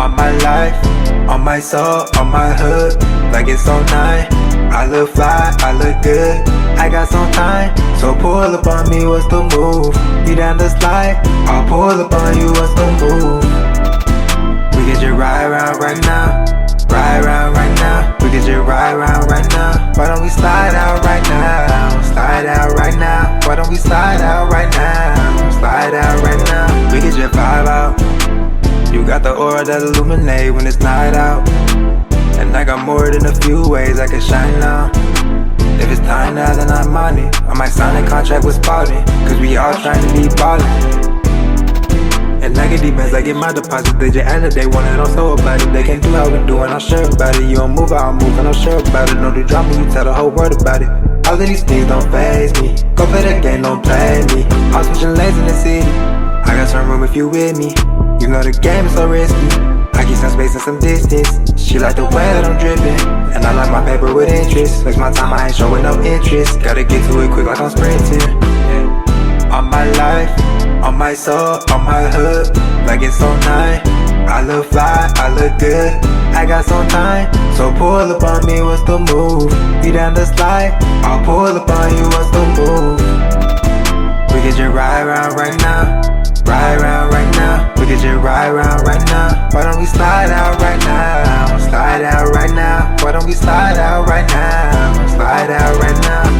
On my life, on my soul, on my hood, like it's so nice. I look fly, I look good, I got some time, so pull up on me, what's the move? You down the slide, I'll pull up on you, what's the move? We get you ride around right now, ride around right now. We get you ride around right now. Why don't we slide out right now? Slide out right now. Why don't we slide out right now? Slide out right now. We get your vibe out. You got the aura that illuminate when it's night out. And I got more than a few ways I can shine now. If it's time now, then I'm on it. I might sign a contract with Spalding, cause we all trying to be ballin'. And I get defense, I get my deposit. They just added, they want it, I'm so about it. They can't do how we do, and I'm sure about it. You don't move, I'll move, and I'm sure about it. No, do drama, you tell the whole world about it. All of these things don't faze me. Go play the game, don't play me. I'm switching lanes in the city. I got some room if you with me. You know the game is so risky. I keep some space and some distance. She like the way that I'm dripping, and I like my paper with interest. Makes my time, I ain't showing no interest. Gotta get to it quick like I'm sprinting. On my life, on my soul, on my hood, like it's so nice. I look fly, I look good, I got some time, so pull up on me, what's the move? You down the slide, I'll pull up on you, what's the move? We get you ride around right now, ride around right now. We get you ride around right now. Why don't we slide out right now? Slide out right now. Why don't we slide out right now? Slide out right now.